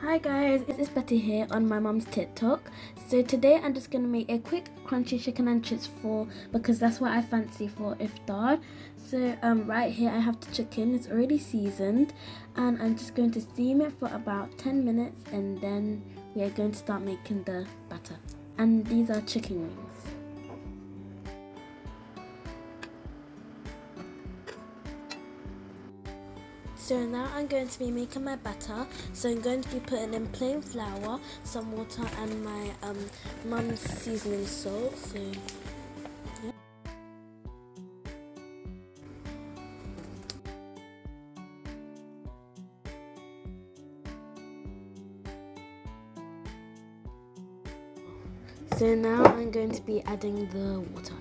Hi guys, it's Betty here on my mum's TikTok. So today I'm just gonna make a quick crunchy chicken and chips because that's what I fancy for iftar. So right here I have the chicken, it's already seasoned, and I'm just going to steam it for about 10 minutes and then we are going to start making the batter. And these are chicken wings. So now I'm going to be making my batter. So I'm going to be putting in plain flour, some water and my mum's seasoning salt. So now I'm going to be adding the water.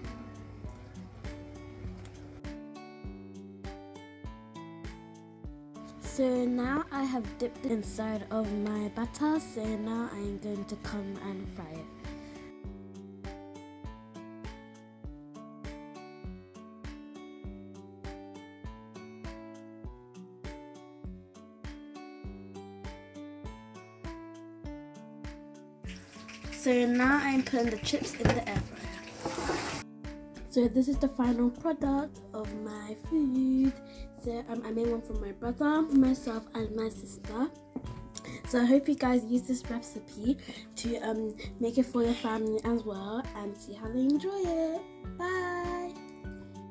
So now I have dipped it inside of my batter, so now I'm going to come and fry it. So now I'm putting the chips in the air fryer. So this is the final product of my food. So I made one for my brother, myself and my sister. So I hope you guys use this recipe to make it for your family as well and see how they enjoy it. Bye!